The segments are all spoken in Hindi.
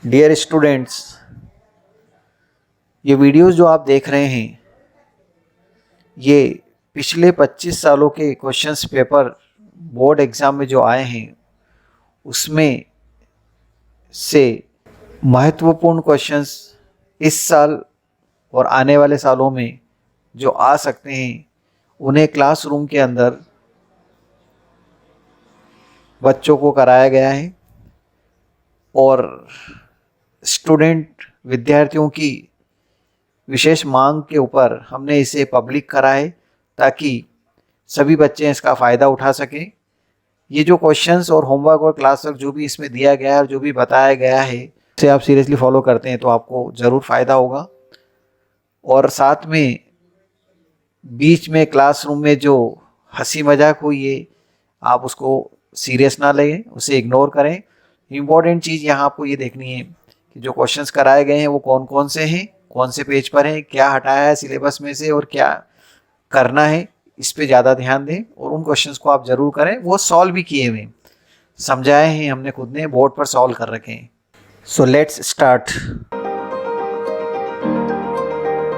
डियर स्टूडेंट्स, ये वीडियोस जो आप देख रहे हैं ये पिछले 25 सालों के क्वेश्चंस पेपर बोर्ड एग्ज़ाम में जो आए हैं उसमें से महत्वपूर्ण क्वेश्चंस इस साल और आने वाले सालों में जो आ सकते हैं उन्हें क्लासरूम के अंदर बच्चों को कराया गया है और स्टूडेंट विद्यार्थियों की विशेष मांग के ऊपर हमने इसे पब्लिक करा है ताकि सभी बच्चे इसका फ़ायदा उठा सकें। ये जो क्वेश्चंस और होमवर्क और क्लास वर्क जो भी इसमें दिया गया है और जो भी बताया गया है उसे आप सीरियसली फॉलो करते हैं तो आपको ज़रूर फ़ायदा होगा। और साथ में बीच में क्लासरूम में जो हंसी मजाक हुई है आप उसको सीरियस ना लें, उसे इग्नोर करें। इम्पॉर्टेंट चीज़ यहाँ आपको ये देखनी है कि जो क्वेश्चंस कराए गए हैं वो कौन कौन से हैं, कौन से पेज पर हैं, क्या हटाया है सिलेबस में से और क्या करना है, इस पे ज़्यादा ध्यान दें और उन क्वेश्चंस को आप ज़रूर करें। वो सॉल्व भी किए हुए समझाए हैं हमने, खुद ने बोर्ड पर सॉल्व कर रखे हैं। So let's start.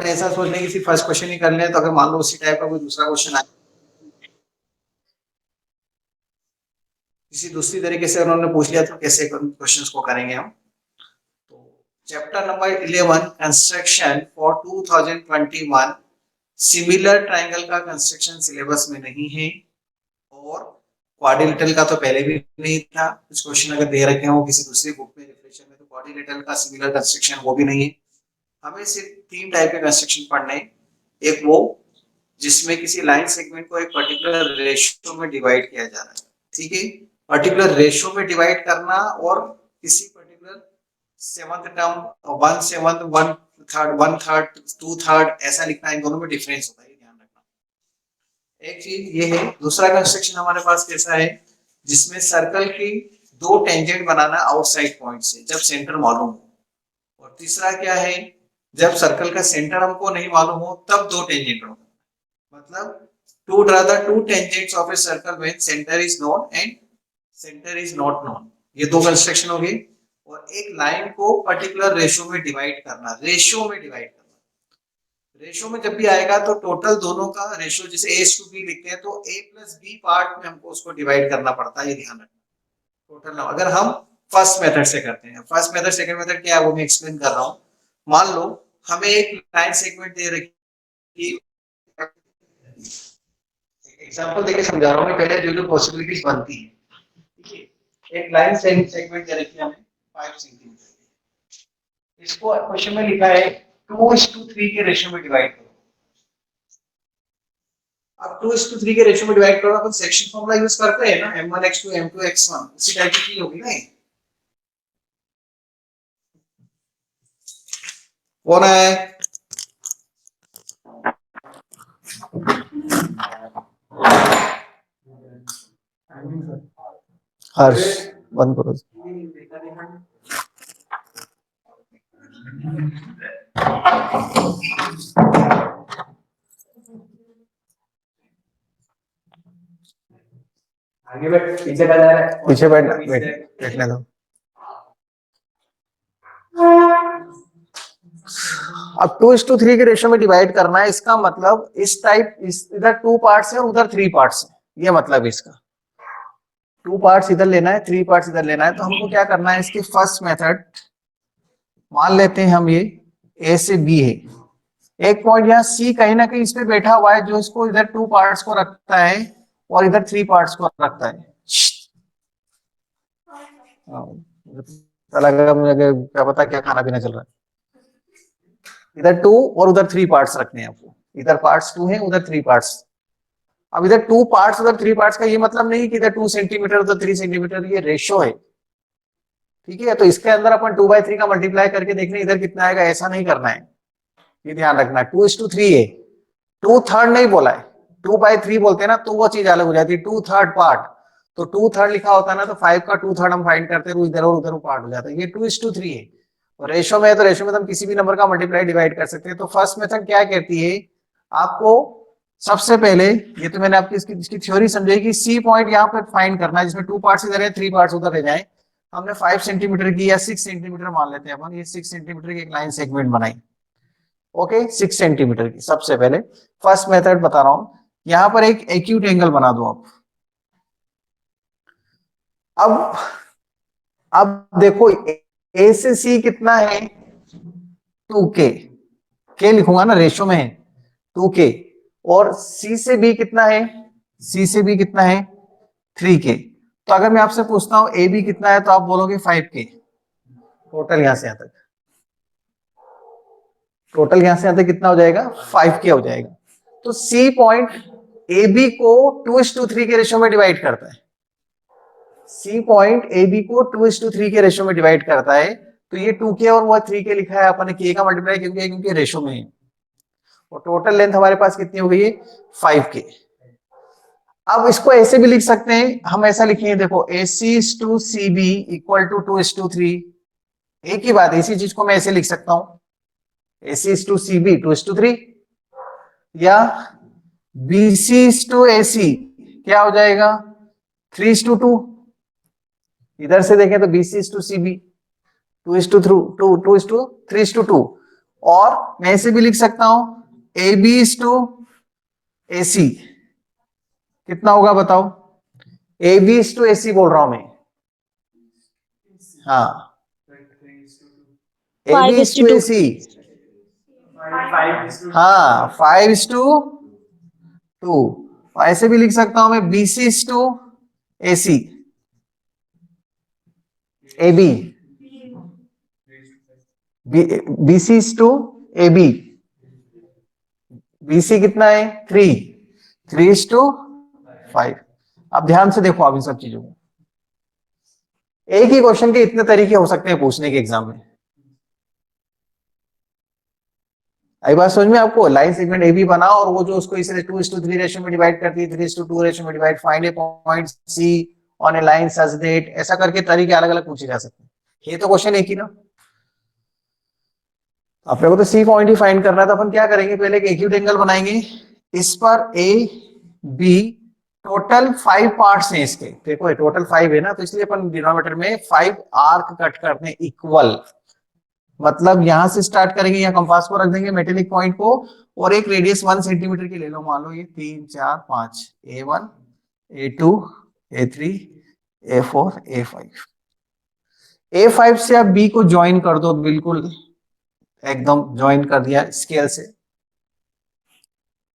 ऐसा सोच लें कि सिर्फ फर्स्ट क्वेश्चन ही कर लें तो अगर मान लो उसी टाइप का कोई दूसरा क्वेश्चन आए किसी दूसरी तरीके से उन्होंने पूछ लिया तो कैसे क्वेश्चंस को करेंगे हम। तो chapter number 11 construction for 2021 similar triangle का कंस्ट्रक्शन सिलेबस में नहीं है और क्वाड्रिलेटरल का तो पहले भी नहीं था। कुछ क्वेश्चन अगर दे रखे हो किसी दूसरी बुक में रिफ्रेशर में तो क्वाड्रिलेटरल का सिमिलर कंस्ट्रक्शन वो भी नहीं है। हमें सिर्फ तीन टाइप के कंस्ट्रक्शन पढ़ने हैं। एक वो जिसमें किसी लाइन सेगमेंट को एक पर्टिकुलर रेशियो में डिवाइड किया जा रहा है, ठीक है, पर्टिकुलर रेशियो में डिवाइड करना और किसी particular seventh term one seventh one third one third two third ऐसा लिखना, इन दोनों में डिफरेंस होता है, ध्यान रखना। एक चीज ये है। दूसरा कंस्ट्रक्शन हमारे पास कैसा है जिसमें सर्कल की दो टेंजेंट बनाना आउटसाइड पॉइंट से जब सेंटर मालूम हो, और तीसरा क्या है जब सर्कल का सेंटर हमको नहीं मालूम हो तब दो टेंजेंट हो, मतलब to draw the two tangents of a circle when centre is known and centre is not known. ये दो कंस्ट्रक्शन हो गए। और एक लाइन को पर्टिकुलर रेशियो में डिवाइड करना, रेशियो में डिवाइड करना। रेशियो में जब भी आएगा तो टोटल दोनों का रेशियो जैसे a/b लिखते हैं तो a+b पार्ट में हमको उसको डिवाइड करना पड़ता है, ये ध्यान रखना। टोटल ना अगर हम फर्स्ट मेथड से करते हैं, फर्स्ट मेथड सेकंड मेथड क्या है वो मैं एक्सप्लेन कर रहा हूँ। मान लो हमें एक लाइन सेगमेंट दे रखी, एग्जांपल देके समझा रहा हूँ मैं, पहले जो जो पॉसिबिलिटीज बनती है, ठीक है। एक लाइन सेगमेंट दे रखी है हमें 5 सेंटीमीटर, इसको क्वेश्चन में लिखा है 2:3 के रेशियो में डिवाइड करो। अब 2:3 के रेशियो में डिवाइड करो, अपन सेक्शन फॉर्मूला यूज करते हैं ना, m1x2 m2x1, उसी टाइप की होगी ना। कौन है हर्ष? बंद करो। आगे बैठ, पीछे का जा रहा है, पीछे बैठने दो। अब 2:3 के रेशियो में डिवाइड करना है, इसका मतलब इस टाइप, इस इधर 2 पार्ट्स है और उधर 3 पार्ट्स है, ये मतलब इसका 2 पार्ट्स इधर लेना है 3 पार्ट्स इधर लेना है। तो हमको क्या करना है, इसकी फर्स्ट मेथड मान लेते हैं हम, ये ए से बी है, एक पॉइंट यहाँ सी कहीं ना कहीं इस पे बैठा हुआ है जो इसको इधर 2 पार्ट्स को रखता है और इधर 3 पार्ट्स को रखता है। लगा मुझे क्या पता क्या खाना पीना चल रहा है। इधर 2 और उधर 3 पार्ट्स रखने हैं आपको, इधर पार्ट्स 2 हैं उधर 3 पार्ट्स। अब इधर 2 पार्ट्स उधर 3 पार्ट्स का ये मतलब नहीं कि इधर 2 सेंटीमीटर उधर 3 सेंटीमीटर, ये रेशो है, ठीक है। तो इसके अंदर अपन 2/3 का मल्टीप्लाई करके देखने इधर कितना आएगा, ऐसा नहीं करना है, ये ध्यान रखना। 2:3 है, 2/3 नहीं बोला है, 2/3 बोलते हैं ना तो वो चीज अलग हो जाती है, 2/3 पार्ट। तो 2/3 लिखा होता है ना तो 5 का 2/3 हम फाइंड करते हैं, इधर और उधर पार्ट हो जाता है। ये 2:3 है और रेशो में है तो रेशो में तो हम किसी भी नंबर का मल्टीप्लाई डिवाइड कर सकते हैं। तो फर्स्ट मेथड क्या कहती है आपको, सबसे पहले ये तो मैंने आपकी इसकी थ्योरी समझाई कि सी पॉइंट यहाँ पर फाइंड करना है जिसमें 2 पार्ट्स इधर है 3 पार्ट्स उधर रह जाए। हमने 5 सेंटीमीटर की या 6 सेंटीमीटर मान लेते हैं अपन, ये 6 सेंटीमीटर की एक लाइन सेगमेंट बनाई। ओके, 6 सेंटीमीटर की। सबसे पहले फर्स्ट मेथड बता रहा हूं, यहां पर एक एक्यूट एंगल बना दो आप। अब देखो ए से सी कितना है, 2K। के लिखूंगा ना, रेशो में है 2K। और सी से बी कितना है, सी से बी कितना है 3K। तो अगर मैं आपसे पूछता हूं ए बी कितना है, तो आप बोलोगे 5K। टोटल यहां से यहां तक, टोटल यहां से यहां तक कितना हो जाएगा, 5K हो जाएगा। तो सी पॉइंट ए बी को 2:3 के रेशो में डिवाइड करता है। सी पॉइंट ए बी को 2:3 के रेशो में डिवाइड करता है। तो ये 2K और वो 3K लिखा है अपन ने, K का मल्टीप्लाई क्योंकि रेशो में है। और टोटल लेंथ हमारे पास कितनी हो गई है, 5K। अब इसको ऐसे भी लिख सकते हैं हम, ऐसा लिखेंगे देखो, AC to C B equal to 2:3। एक ही बात है, इसी चीज को मैं ऐसे लिख सकता हूं, AC टू सी बी 2:3, या BC टू AC क्या हो जाएगा 3:2। इधर से देखें तो BC टू सी बी 2:3। और मैं ऐसे भी लिख सकता हूं AB टू AC कितना होगा बताओ, AB टू AC बोल रहा हूं मैं। हाँ, AB टू AC, हाँ 5:2। ऐसे भी लिख सकता हूं मैं BC to AC, AB, BC to AB, BC कितना है 3:5। अब ध्यान से देखो आप इन सब चीजों को, एक ही क्वेश्चन के इतने तरीके हो सकते हैं पूछने के एग्जाम में। आई बात समझ में आपको, लाइन सेगमेंट ए बी बना और वो जो उसको इसे 2:3 रेशियो में डिवाइड करती है, 3:2 रेशियो में divide, find a point C on a line such that, ऐसा करके तरीके अलग अलग पूछे जा सकते हैं। ये तो क्वेश्चन एक ही ना, अपने को तो सी पॉइंट ही फाइंड करना है। तो अपन क्या करेंगे, पहले एक एक्यूट एंगल बनाएंगे, इस पर ए बी, टोटल 5 पार्ट्स हैं इसके, देखो टोटल 5 है ना, तो इसलिए अपन डिनोमिनेटर में 5 आर्क कट करते हैं इक्वल। मतलब यहां से स्टार्ट करेंगे, यहाँ कंपास को रख देंगे मेटेलिक पॉइंट को, और एक रेडियस 1 सेंटीमीटर की ले लो, मान लो ये 3 4 5, A1 A2 A3 A4 A5। A5 से आप B को ज्वाइन कर दो, बिल्कुल एकदम ज्वाइन कर दिया स्केल से।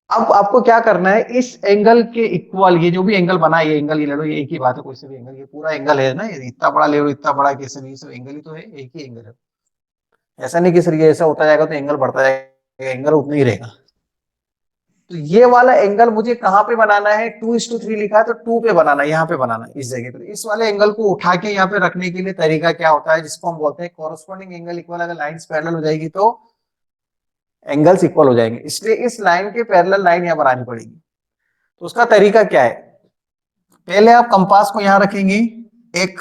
अब आपको क्या करना है, इस एंगल के इक्वल, ये जो भी एंगल बना है, ये एंगल ये ले लो, ये एक ही बात है, कोई से भी एंगल, ये पूरा एंगल है ना, ये इतना बड़ा ले लो इतना बड़ा, कैसे भी सब एंगल ही तो है, एक ही एंगल है। ऐसा नहीं कि सर ये ऐसा होता जाएगा तो एंगल बढ़ता जाएगा, एंगल उतना ही रहेगा। तो ये वाला एंगल मुझे कहां पे बनाना है, 2:3 लिखा है तो 2 पे बनाना है, यहाँ पे बनाना है इस जगह पे। इस वाले एंगल को उठा के यहाँ पे रखने के लिए तरीका क्या होता है, जिसको हम बोलते हैं कॉरस्पॉन्डिंग एंगल इक्वल। अगर लाइंस पैरेलल हो जाएगी तो एंगल्स इक्वल हो जाएंगे, इसलिए इस लाइन के पैरेलल लाइन यहाँ बनानी पड़ेगी। तो उसका तरीका क्या है, पहले आप कंपास को यहाँ रखेंगे, एक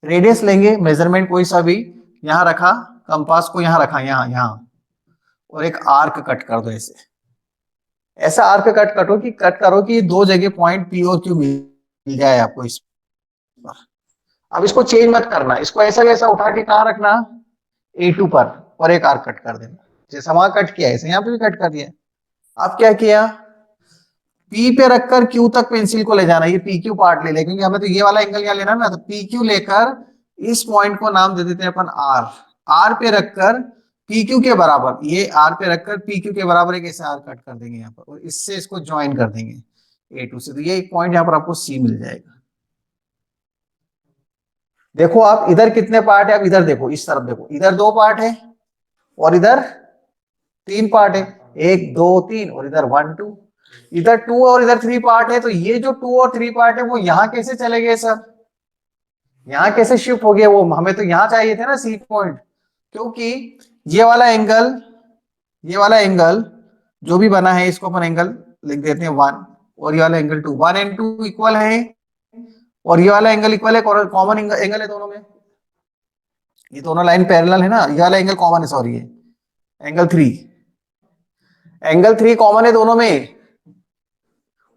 रेडियस लेंगे, मेजरमेंट कोई सा भी, यहाँ रखा, कंपास को यहाँ रखा, यहाँ और एक आर्क कट कर दो ऐसे, ऐसा आर्क कट करो कि दो जगह पॉइंट पी और क्यू मिल जाए आपको इस पर। अब इसको चेंज मत करना, इसको ऐसा वैसा उठा के कहाँ रखना, A2 पर, और एक आर्क कट कर देना, जैसा वहां कट किया ऐसे यहाँ पे भी कट कर दिया। अब क्या किया, P पे रखकर Q तक पेंसिल को ले जाना, ये PQ पार्ट ले ले, क्योंकि हमें तो ये वाला एंगल यहाँ लेना ना, तो PQ लेकर इस पॉइंट को नाम दे देते हैं अपन R। R पे रखकर PQ के बराबर, ये R पे रखकर PQ के बराबर एक ऐसे R कट कर देंगे यहाँ पर, और इससे इसको ज्वाइन कर देंगे A2 से, तो ये एक पॉइंट यहाँ पर आपको C मिल जाएगा। देखो आप इधर कितने पार्ट है, आप इधर देखो, इस तरफ देखो, इधर 2 पार्ट है और इधर 3 पार्ट है, 1 2 3, और इधर 1 2, इधर 2 और इधर 3 पार्ट है। तो ये जो 2 और 3 पार्ट है वो यहां कैसे चले गए सर, यहां कैसे शिफ्ट हो गया, वो हमें तो यहां चाहिए थे ना सी पॉइंट, क्योंकि ये वाला एंगल, ये वाला एंगल जो भी बना है, इसको अपन एंगल लिख देते हैं 1, और ये वाला एंगल 2, 1 एंड 2 इक्वल है, और ये वाला एंगल इक्वल है, कॉमन एंगल है दोनों में, ये दोनों लाइन पैरेलल है ना, ये वाला एंगल कॉमन है, सॉरी ये एंगल 3, एंगल 3 कॉमन है दोनों में,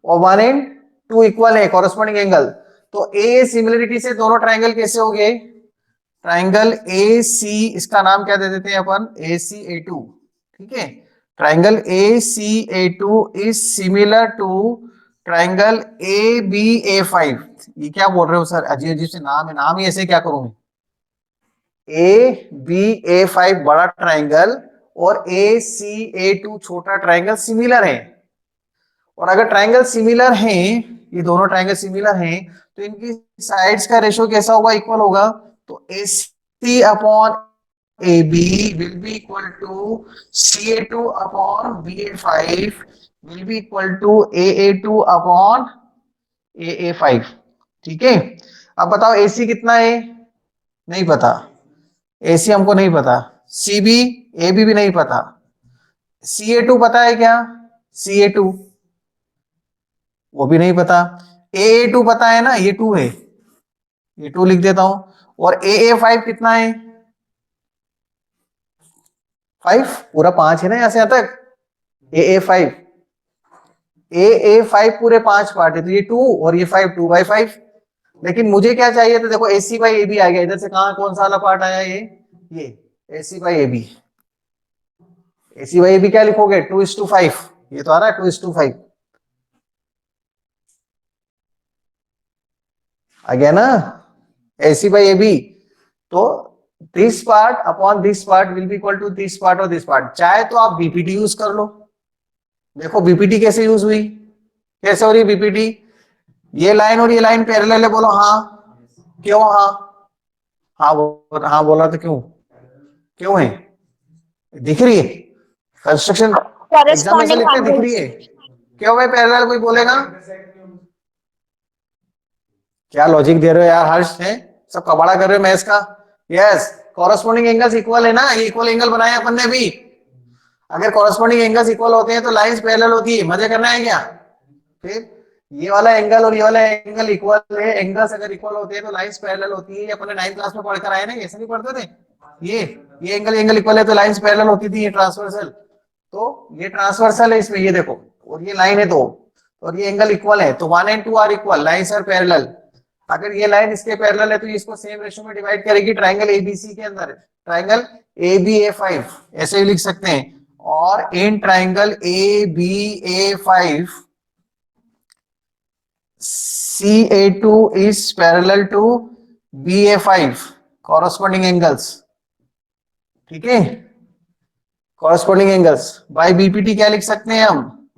और 1 एंड 2 इक्वल है, कॉरेस्पॉन्डिंग एंगल। तो ए सिमिलरिटी से दोनों ट्राइंगल कैसे हो गए? ट्राइंगल ए सी, इसका नाम क्या दे देते हैं अपन? ए सी ए टू। ठीक है, triangle A C A two is similar to triangle A B A five. ये क्या बोल रहे हो सर, अजीब अजीब से नाम है, नाम ही ऐसे क्या करूं मैं? ए बी ए फाइव बड़ा ट्राइंगल और ए सी ए टू छोटा ट्राइंगल सिमिलर है। और अगर ट्राइंगल सिमिलर हैं, ये दोनों ट्राइंगल सिमिलर हैं, तो इनकी साइड्स का रेशियो कैसा होगा? इक्वल होगा। तो A C upon A B will be equal to C A two upon B A five will be equal to A two upon A five. ठीक है, अब बताओ एसी कितना है? नहीं पता। एसी हमको नहीं पता। सी बी, ए बी भी नहीं पता। सी ए टू पता है क्या? सी ए टू वो भी नहीं पता। ए टू पता है ना, ये टू है, ये टू लिख देता हूं। और ए फाइव कितना है? फाइव, पूरा पांच है ना यहां से यहां तक। ए फाइव, ए फाइव पूरे पांच पार्ट है, तो ये टू और ये फाइव, टू बाई फाइव। लेकिन मुझे क्या चाहिए? तो देखो ए सी बाई ए बी आ गया, इधर से कहां कौन सा वाला पार्ट आया? ये A C by A B. A C by A B क्या लिखोगे? 2:5। ये तो आ रहा है 2:5 आ गया ना, A C by A B. तो this part upon this part will be equal to this part और दिस पार्ट। चाहे तो आप बीपीटी यूज कर लो। देखो बीपीटी कैसे यूज हुई, कैसे हो रही बीपीटी? ये लाइन और ये लाइन पैरेलल है, बोलो हाँ। क्यों हाँ? हाँ हाँ बोला तो क्यों? क्यों है? दिख रही है कंस्ट्रक्शन, एग्जाम में ऐसा कॉरेस्पॉन्डिंग लिखते हैं, दिख एंगल। रही है। क्यों भाई पैरेलल? कोई बोलेगा? क्या लॉजिक दे रहे हो यार हर्ष है, सब कबाड़ा कर रहे हो मैथ्स का। यस, कॉरेस्पॉन्डिंग एंगल्स इक्वल है ना, ये इक्वल एंगल बनाए अपन ने भी। अगर कॉरेस्पॉन्डिंग एंगल्स इक्वल होते हैं तो लाइंस पैरेलल होती है, मजे करना है क्या? फिर ये वाला एंगल और ये वाला एंगल इक्वल है, एंगल्स अगर इक्वल होते हैं तो लाइंस पैरेलल होती है। अपने 9th क्लास में पढ़कर आए ना, ऐसे नहीं पढ़ते थे? ये ये एंगल इक्वल है तो लाइंस पैरेलल होती थी, ये ट्रांसवर्सल। तो ये ट्रांसवर्सल है इसमें, ये देखो, और ये लाइन है दो, और ये एंगल इक्वल है, तो 1 and 2 are equal, lines are parallel. अगर ये लाइन इसके पैरेलल है तो ये इसको सेम रेशियो में डिवाइड करेगी ट्राइंगल एबीसी के अंदर, triangle A B A five, ऐसे ही लिख सकते हैं। और इन triangle A B A five CA2 is parallel to BA5, corresponding angles। ठीक है, corresponding angles बाय बीपीटी क्या लिख सकते हैं हम?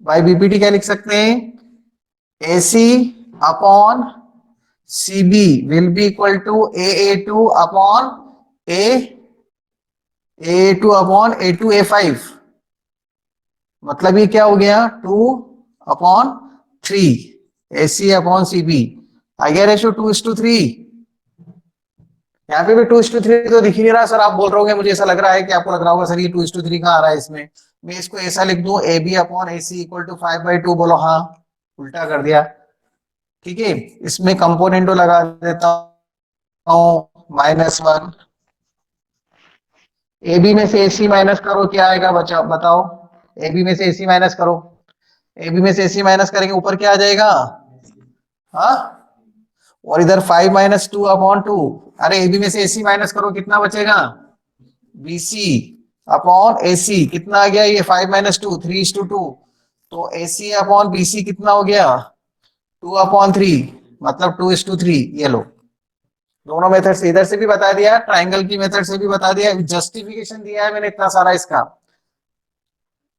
बाय बीपीटी क्या लिख सकते हैं? AC upon CB will be equal to AA2 upon A two upon A5। मतलब ये क्या हो गया? 2/3 AC अपॉन CB आ गया रेशियो 2:3। यहाँ पे भी 2:3 तो दिख ही नहीं रहा सर, आप बोल रहे हो, मुझे ऐसा लग रहा है कि आपको लग रहा होगा सर ये 2:3 कहाँ आ रहा है इसमें। मैं इसको ऐसा लिख दूं, A B upon A C equal to 5/2, बोलो हाँ, उल्टा कर दिया। ठीक है, इसमें कंपोनेंटो लगा देता हूँ -1। ए बी में से ए सी माइनस करो, क्या आएगा बचा बताओ? ए बी में से ए सी माइनस करो, ए बी में से ए सी माइनस करेंगे ऊपर क्या आ जाएगा? हाँ, और इधर 5-2/2। अरे ए बी में से ए सी माइनस करो, कितना बचेगा? बीसी अपॉन एसी, कितना आ गया ये? 5-2, 3:2। तो एसी अपॉन बीसी कितना हो गया? 2/3, मतलब 2:3। ये लो, दोनों मेथड से, इधर से भी बता दिया, ट्राइंगल की मेथड से भी बता दिया, जस्टिफिकेशन दिया है मैंने इतना सारा इसका।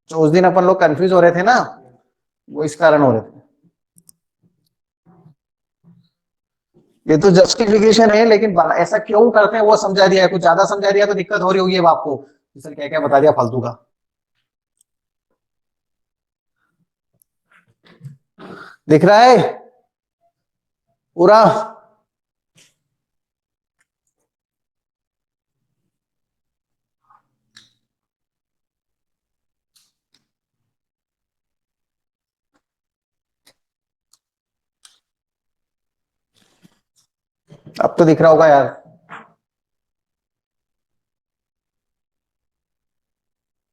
जो उस दिन अपन लोग कंफ्यूज हो रहे थे ना, वो इस कारण हो रहे थे। ये तो जस्टिफिकेशन है, लेकिन ऐसा क्यों करते हैं वो समझा दिया है। कुछ ज्यादा समझा दिया तो दिक्कत हो रही होगी अब आपको, सर क्या क्या बता दिया फालतू का। दिख रहा है पूरा? अब तो दिख रहा होगा यार,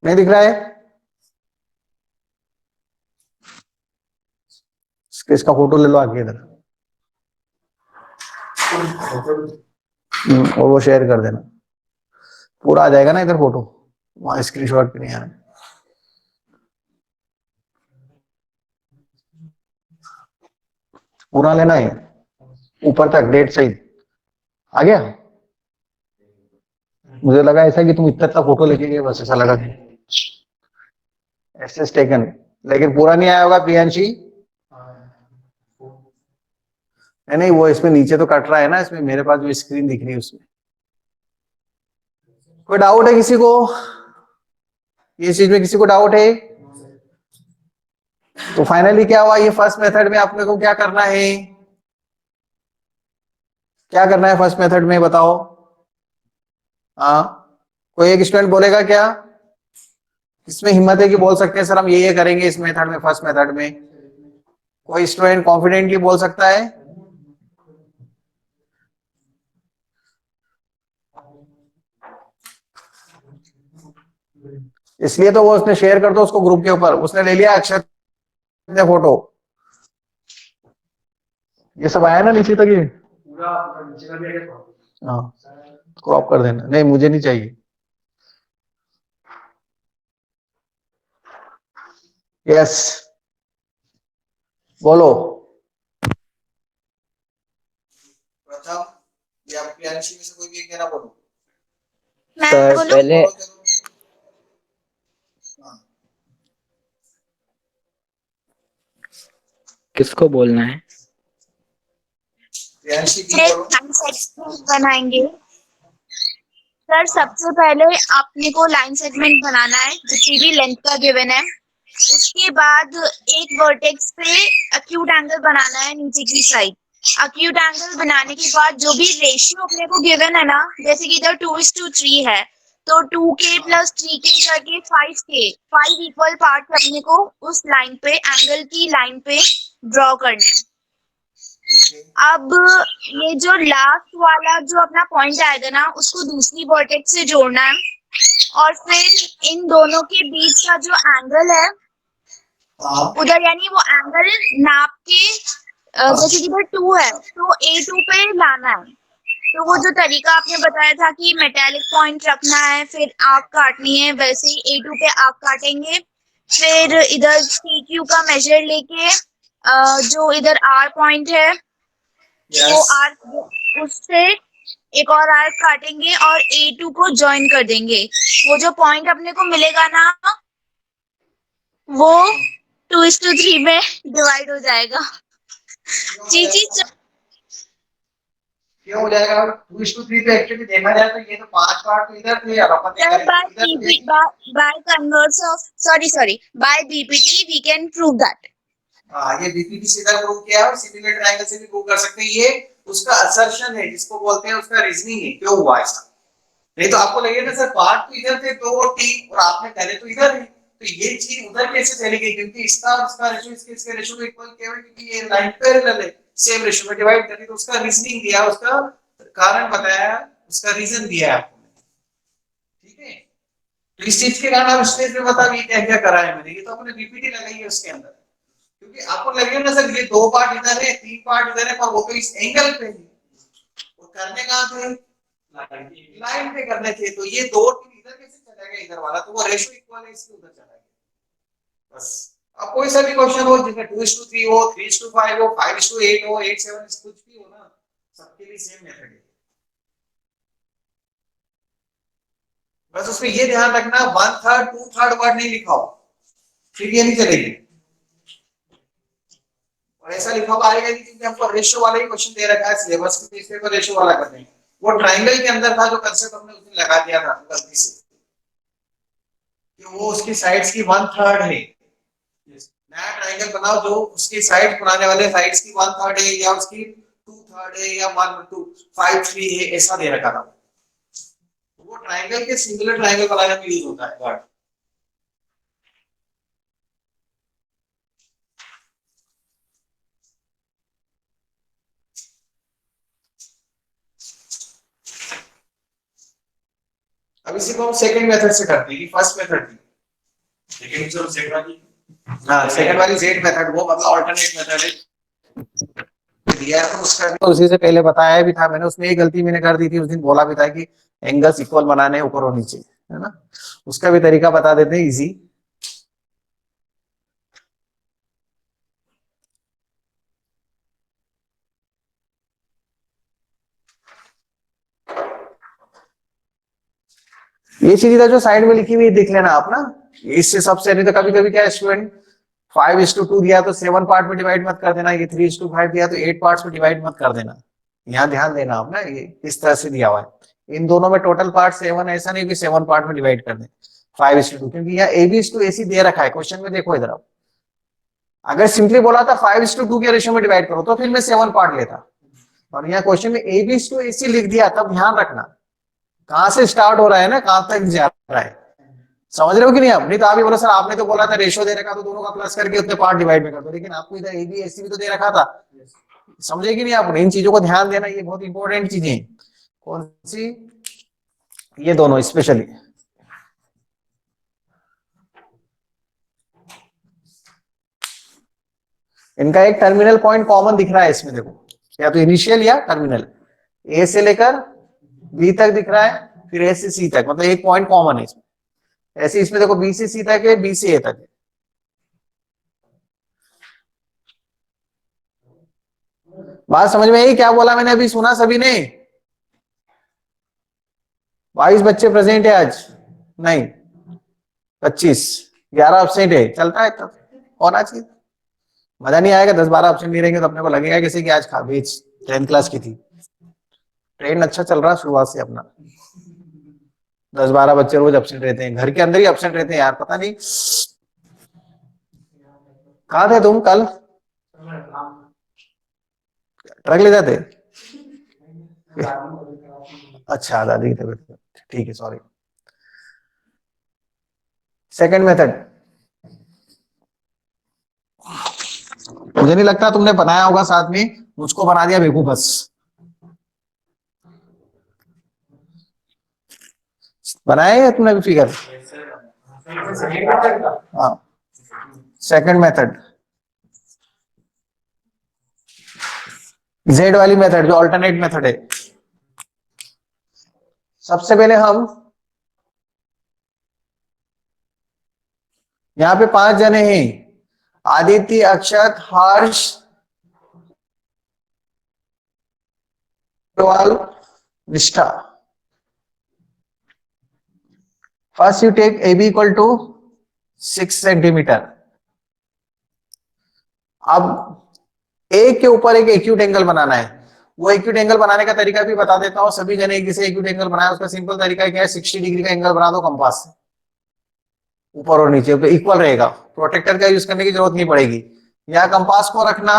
नहीं दिख रहा है? इसका फोटो ले लो आगे इधर, और वो शेयर कर देना, पूरा आ जाएगा ना इधर फोटो, वहां स्क्रीनशॉट पे नहीं आना। पूरा लेना है ऊपर तक डेट सहित, आ गया। मुझे लगा ऐसा कि तुम इतना फोटो लेके गए, बस ऐसा लगा एसेस टेकन, लेकिन पूरा नहीं आया होगा प्रियांशी। नहीं नहीं, वो इसमें नीचे तो कट रहा है ना, इसमें मेरे पास जो स्क्रीन दिख रही है उसमें। कोई डाउट है किसी को, ये चीज में किसी को डाउट है? तो फाइनली क्या हुआ, ये फर्स्ट मेथड में अपने को क्या करना है, क्या करना है फर्स्ट मेथड में बताओ। हाँ, कोई एक स्टूडेंट बोलेगा क्या, इसमें हिम्मत है कि बोल सकते हैं सर हम ये करेंगे इस मेथड में, फर्स्ट मेथड में? कोई स्टूडेंट कॉन्फिडेंटली बोल सकता है? इसलिए तो वो उसने शेयर कर दो उसको ग्रुप के ऊपर, उसने ले लिया अक्षर ने फोटो, ये सब आया ना नीचे तक, ये पूरा नीचे कर दिया। हाँ, क्रॉप कर देना, नहीं मुझे नहीं चाहिए। यस, बोलो। प्रथम या प्रियांशी में से कोई भी एक देना बोलो। सर पहले किसको बोलना है? प्रियांशी भी बोलो। बनाएंगे सर, सबसे पहले आपने को लाइन सेगमेंट बनाना है जितनी भी लेंथ का गिवन है। उसके बाद एक वर्टेक्स पे अक्यूट एंगल बनाना है नीचे की साइड। अक्यूट एंगल बनाने के बाद जो भी रेशियो अपने को गिवन है ना, जैसे कि इधर 2:3 है, तो 2K + 3K करके 5K, 5 इक्वल पार्ट अपने को उस लाइन पे, एंगल की लाइन पे ड्रॉ करना है। अब ये जो लास्ट वाला जो अपना पॉइंट आएगा ना, उसको दूसरी वर्टेक्स से जोड़ना है, और फिर इन दोनों के बीच का जो एंगल है उधर, यानी वो एंगल नाप के, जैसे कि इधर 2 है तो A2 पे लाना है। तो वो जो तरीका आपने बताया था कि मेटालिक पॉइंट रखना है, फिर आर्क काटनी है, वैसे ही A2 पे आर्क काटेंगे। फिर इधर PQ का मेजर लेके जो इधर R पॉइंट है वो आर्क, उससे एक और आर्क काटेंगे और A2 को ज्वाइन कर देंगे। वो जो पॉइंट अपने को मिलेगा ना, वो 2:3 में डिवाइड हो जाएगा। चीची क्यों हो जाएगा? 2:3 पे एक्चुअली देखा जाए तो ये तो 5 पार्ट तो इधर थे, by converse of sorry by BPT we can prove that। ये बीपीटी से इधर प्रूव किया और सिमिलर ट्रायंगल से भी प्रूव कर सकते हैं। ये उसका असर्शन है, जिसको बोलते हैं उसका रीजनिंग है, क्यों हुआ ऐसा। नहीं तो आपको लगे ना सर पार्ट तो इधर थे 2 और 3 और आपने करे तो इधर है, तो ये चीज उधर कैसे चली गई? क्योंकि इसका और इसका रेशियो इसके रेशियो को इक्वल किया है, क्योंकि ये लाइन पैरेलल है, सेम रेशियो में डिवाइड करी, तो उसका रीजनिंग दिया, उसका कारण बताया, उसका रीजन दिया आपको। ठीक है, तो इस चीज के कारण आप स्टेज में बता भी क्या क्या करा है मैंने, ये तो अपने बीपीटी लगाई है उसके अंदर। क्योंकि आपको लगेगा ना सर ये 2 पार्ट इधर है, 3 पार्ट इधर है, पर वो तो इस एंगल पे है, वो करने कहां थे? लाइन पे करने थे। तो ये 2 3 इधर कैसे चला गया इधर वाला, तो वो रेशियो इक्वल है, इसलिए उधर चला गया। बस अब कोई सा भी क्वेश्चन हो जिसमें 2:3 हो, 3:5 हो, 5:8 हो, 8:7 कुछ भी हो ना, सबके लिए सेम मेथड है। बस उसमें ये ध्यान रखना 1/3 2/3 वर्ड नहीं लिखा हो, फिर ये नहीं चलेगी। और ऐसा लिखा हुआ आएगा क्योंकि हमको रेशियो वाला ही क्वेश्चन दे रखा है सिलेबस में, इसलिए को रेशियो वाला कर देंगे। वो ट्रायंगल के अंदर था जो कांसेप्ट हमने उसमें लगा दिया था गलती से, कि वो उसकी साइड्स की 1/3 है। नया ट्रायंगल बनाओ जो उसकी साइड पुराने वाले साइड्स की 1/3 है, या उसकी 2/3 है, या 1/2 5/3 है, ऐसा दे रखा था। वो ट्रायंगल के सिंगुलर ट्रायंगल बनाने में यूज होता है वर्ड। अब इसी को हम सेकंड मेथड से करते हैं कि फर्स्ट मेथड थी, सेकंड वाली जेड मेथड, वो मतलब अल्टरनेट मेथड है। दिया है तो उसका भी उसी से पहले बताया भी था मैंने, उसमें एक गलती मैंने कर दी थी उस दिन, बोला भी था कि एंगल्स इक्वल बनाने ऊपर और नीचे, है ना। उसका भी तरीका बता देते हैं इजी। ये चीज इधर जो साइड में लिखी हुई है देख लेना आप ना, इससे सबसे नहीं तो कभी कभी क्या है स्टूडेंट 5:2 दिया तो 7 पार्ट में डिवाइड मत कर देना, ये 3:5 दिया तो 8 पार्ट्स में डिवाइड मत कर देना। यहाँ ध्यान देना आप ना, ये इस तरह से दिया हुआ है, इन दोनों में टोटल पार्ट 7, ऐसा नहीं कि 7 पार्ट में डिवाइड कर दें 5:2, क्योंकि यहाँ AB:AC दे रखा है क्वेश्चन में, देखो इधर आप, अगर सिंपली बोला था 5:2 के रेशियो में डिवाइड करो तो फिर मैं 7 पार्ट लेता, और यहाँ क्वेश्चन में AB:AC लिख दिया, तब ध्यान रखना कहां से स्टार्ट हो रहा है ना, कहां तक जा रहा है, समझ रहे हो कि नहीं आप। नहीं तो आप ही बोला सर आपने तो बोला था रेशियो दे रखा तो दोनों का प्लस करके उतने पार्ट डिवाइड में कर दो, लेकिन आपको इधर AB AC भी तो दे रखा था, समझे कि नहीं आपने। इन चीजों को ध्यान देना, ये बहुत इंपॉर्टेंट चीजें। कौन सी? ये दोनों स्पेशली। इनका एक टर्मिनल पॉइंट कॉमन दिख रहा है इसमें, देखो या तो इनिशियल या टर्मिनल, ए से लेकर बी तक दिख रहा है, फिर ए से सी तक, मतलब एक पॉइंट कॉमन है इसमें। ऐसे इसमें देखो बी से सी तक है, बी से ए तक है। बात समझ में आई क्या बोला मैंने, अभी सुना सभी ने? 22 बच्चे प्रेजेंट है आज, नहीं 25, 11 एब्सेंट है, चलता है तब होना चाहिए। मजा नहीं आएगा 10-12 ऑप्शन नहीं रहेंगे तो अपने को लगेगा जैसे कि आज खा बेच 10th क्लास की थी। ट्रेन अच्छा चल रहा शुरुआत से अपना, 10-12 बच्चे रोज एब्सेंट रहते हैं, घर के अंदर ही एब्सेंट रहते हैं यार, पता नहीं कहाँ थे तुम कल, ट्रक ले जाते? अच्छा दादी की तबीयत, ठीक है सॉरी। सेकंड मेथड, मुझे नहीं लगता तुमने बनाया होगा साथ में, मुझको बना दिया बेवकूफ बस। बनाया है तुमने भी फिगर? हाँ सेकंड मेथड, जेड वाली मेथड जो अल्टरनेट मेथड है। सबसे पहले हम यहाँ पे 5 जने हैं, Aditya, Akshat, Harsh, Nishtha. First you take AB equal to 6 centimetre. अब एक के ऊपर एक एक्यूट एंगल बनाना है, वो एक्यूट एंगल बनाने का तरीका भी बता देता हूं। सभी जने एक जैसे एक्यूट एंगल बनाया, उसका सिंपल तरीका क्या है, 60 डिग्री का एंगल बना दो कंपास से, ऊपर और नीचे इक्वल रहेगा, प्रोटेक्टर का यूज करने की जरूरत नहीं पड़ेगी। यहाँ कंपास को रखना,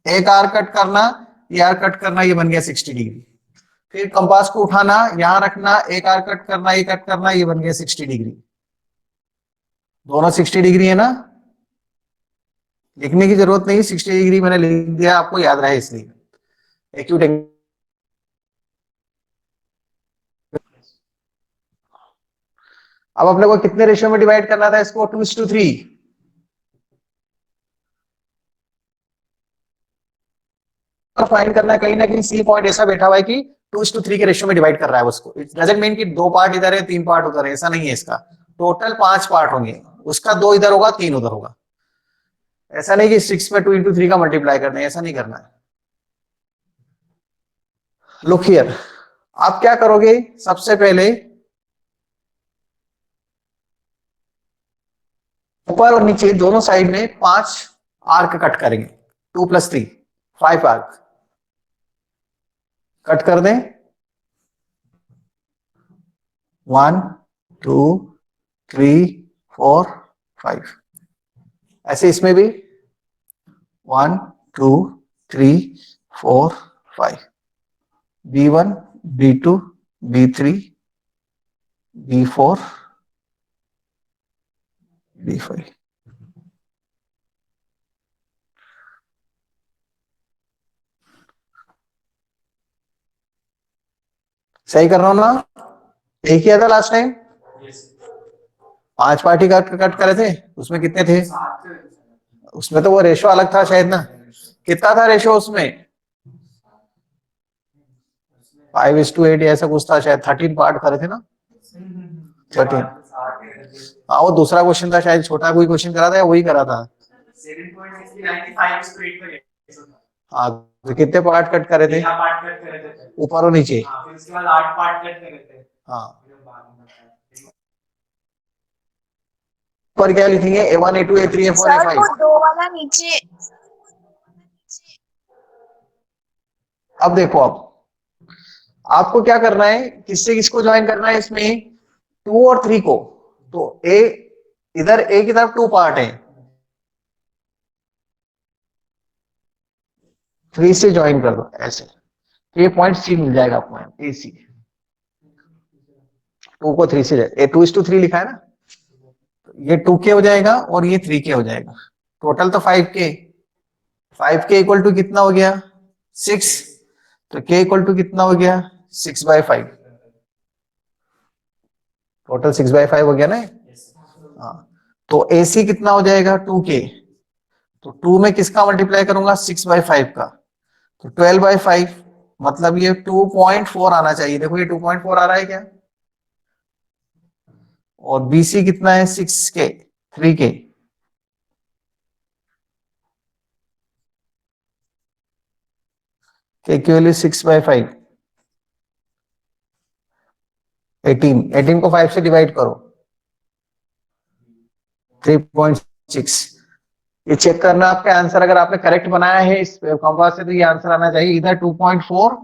एक आर कट करना, ये आर कट करना, ये बन गया 60 डिग्री। फिर कंपास को उठाना, यहां रखना, एक आर कट करना, ये कट करना, ये बन गया 60 डिग्री। दोनों 60 डिग्री है ना, लिखने की जरूरत नहीं, 60 डिग्री मैंने लिख दिया, आपको याद रहे इसलिए। एक्यूट एंगल अब अपने को कितने रेशियो में डिवाइड करना था इसको, 2:3। फाइंड करना है, कहीं ना कहीं सी पॉइंट ऐसा बैठा हुआ है कि 2:3 के रेशियो में डिवाइड कर रहा है उसको। इट डजंट मीन कि 2 पार्ट इधर है 3 पार्ट उधर है, ऐसा नहीं है इसका। टोटल 5 पार्ट होंगे, उसका 2 इधर होगा 3 उधर होगा। ऐसा नहीं कि 6 में 2 × 3 का मल्टीप्लाई करना है, ऐसा नहीं करना है। लुक हियर, आप क्या करोगे, सबसे पहले ऊपर और नीचे दोनों साइड में 5 आर्क कट करेंगे, 2 + 3 5 आर्क कट कर दें। 1 2 3 4 5। ऐसे इसमें भी 1 2 3 4 5, B1 B2 B3 B4 B5। सही कर रहा हूं ना, एक किया था लास्ट टाइम, 5 पार्टी कट करे थे, उसमें कितने थे, उसमें तो वो रेशो अलग था शायद ना, कितना था रेशियो उसमें? 5:8 ऐसा कुछ था शायद, 13 पार्ट करे थे ना, 13। हाँ वो दूसरा क्वेश्चन था शायद, छोटा कोई क्वेश्चन करा था या वही करा था? 7.69 हाँ तो कितने पार्ट कट करे थे? पार्ट कट करे थे। ऊपर और नीचे? फिर उसके बाद 8 पार्ट कट करे थे। हाँ पर क्या लिखेंगे? A1 A2 A3 A4 sir A5। वो 2 वाला नीचे। अब देखो, अब आपको क्या करना है, किससे किसको ज्वाइन करना है इसमें? 2 और 3 को। तो ए इधर ए की तरफ 2 पार्ट है, 3 से ज्वाइन कर दो ऐसे, ये पॉइंट सी मिल जाएगा आपको, ए सी। 2 को 3 से, ए 2:3 लिखा है ना, ये 2K हो जाएगा और ये 3K हो जाएगा, टोटल तो 5K। 5K इक्वल टू कितना हो गया? 6। तो K इक्वल टू कितना हो गया? 6/5। टोटल 6/5 हो गया ना। हाँ तो AC कितना हो जाएगा? 2K। तो 2 में किसका मल्टीप्लाई करूंगा? 6/5 का, तो 12/5, मतलब ये 2.4 आना चाहिए। देखो ये 2.4 आ रहा है क्या? और BC कितना है? 6K 3K। K 6/5, 18 को 5 से डिवाइड करो, 3.6। ये चेक करना आपका आंसर, अगर आपने करेक्ट बनाया है इस कंपास से तो ये आंसर आना चाहिए इधर 2.4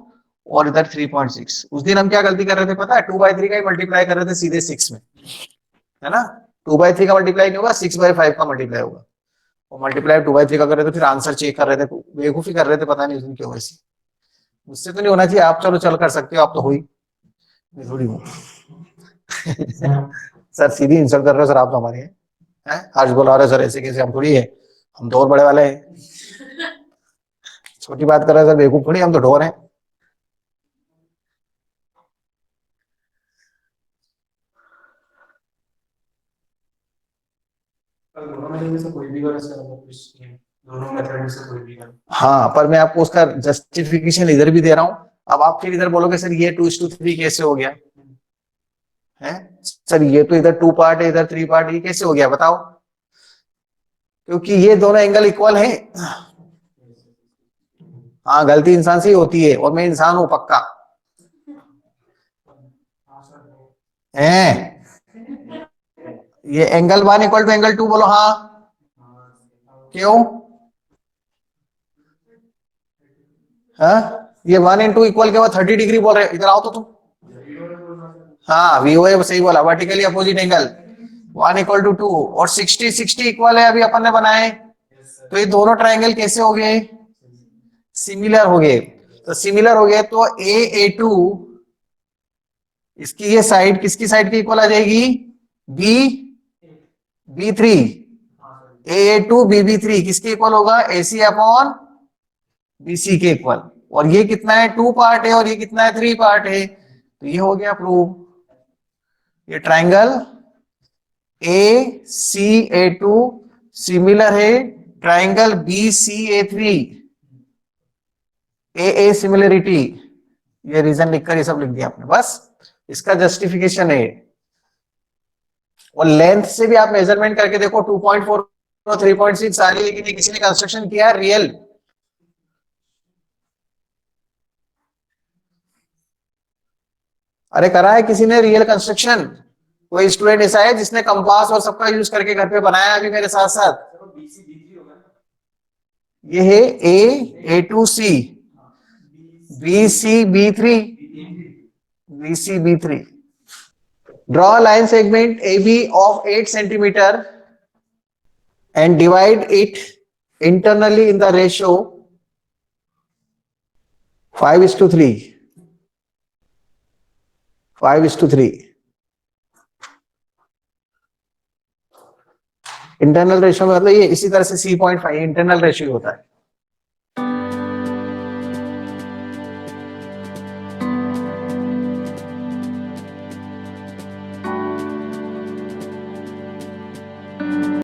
और इधर 3.6। उस दिन हम क्या गलती कर रहे थे पता है? 2/3 का ही मल्टीप्लाई कर रहे थे सीधे 6 में, है ना। 2/3 का मल्टीप्लाई नहीं होगा, 6/5 का मल्टीप्लाई होगा। और मल्टीप्लाई 2/3 का कर रहे थे, फिर आंसर चेक कर रहे थे, बेवकूफी कर रहे थे, पता नहीं उस दिन क्यों वैसी। मुझसे तो नहीं होना चाहिए, आप चलो चल कर सकते हो, आप तो हुई, मैं थोड़ी हूँ। सर सीधी इंसल्ट कर रहे हो सर, आप तो हमारे हैं। आज बोला रहे सर ऐसे कैसे, हम थोड़ी है, हम तो और बड़े वाले हैं। छोटी बात कर रहे हैं सर, बेवकूफ थोड़ी, हम तो ढोर हैं। दोनों में से कोई भी कर दोनों मेथड में से कोई भी कर। हाँ पर मैं आपको उसका जस्टिफिकेशन इधर भी दे रहा हूँ। अब आप फिर इधर बोलोगे सर ये 2:3 कैसे हो गया है? सर ये तो इधर 2 पार्ट है, इधर 3 पार्ट, ये कैसे हो गया बताओ? क्योंकि ये दोनों एंगल इक्वल है। हाँ गलती इंसान से ही होती है, और मैं इंसान हूं पक्का है। ये एंगल 1 इक्वल टू एंगल 2 बोलो हाँ। क्यों? हाँ ये 1 and 2 इक्वल के बाद 30 डिग्री बोल रहे, इधर आओ तो तुम। हाँ VOA सही बोला, vertically opposite angle 1 equal to 2 और 60 इक्वल है अभी अपन ने बनाए। तो ये दोनों ट्राइंगल कैसे हो गए? सिमिलर हो गए। तो सिमिलर हो गए तो A2 इसकी ये साइड किसकी साइड की इक्वल आ जाएगी? B3। A2 BB3 किसके इक्वल होगा? AC अपॉन BC के इक्वल। और ये कितना है? 2 पार्ट है, और ये कितना है? 3 पार्ट है। तो ये हो गया प्रूव। ये ट्राइंगल ACA2 सिमिलर है ट्राइंगल BCA3। AA सिमिलरिटी, ये रीजन लिखकर ये सब लिख दिया आपने, बस इसका जस्टिफिकेशन है। और लेंथ से भी आप मेजरमेंट करके देखो, 2.4 और 3.6 आ रही है, लेकिन किसी ने कंस्ट्रक्शन किया रियल। अरे करा है किसी ने रियल कंस्ट्रक्शन? कोई स्टूडेंट ऐसा है जिसने कंपास और सबका यूज करके घर पे बनाया अभी मेरे साथ साथ? ये है A2C BC B3 Draw a line segment AB of 8 centimeter and divide it internally in the ratio 5:3. 5:3 internal ratio में, मतलब ये इसी तरह से C.5 इंटरनल रेशियो होता है।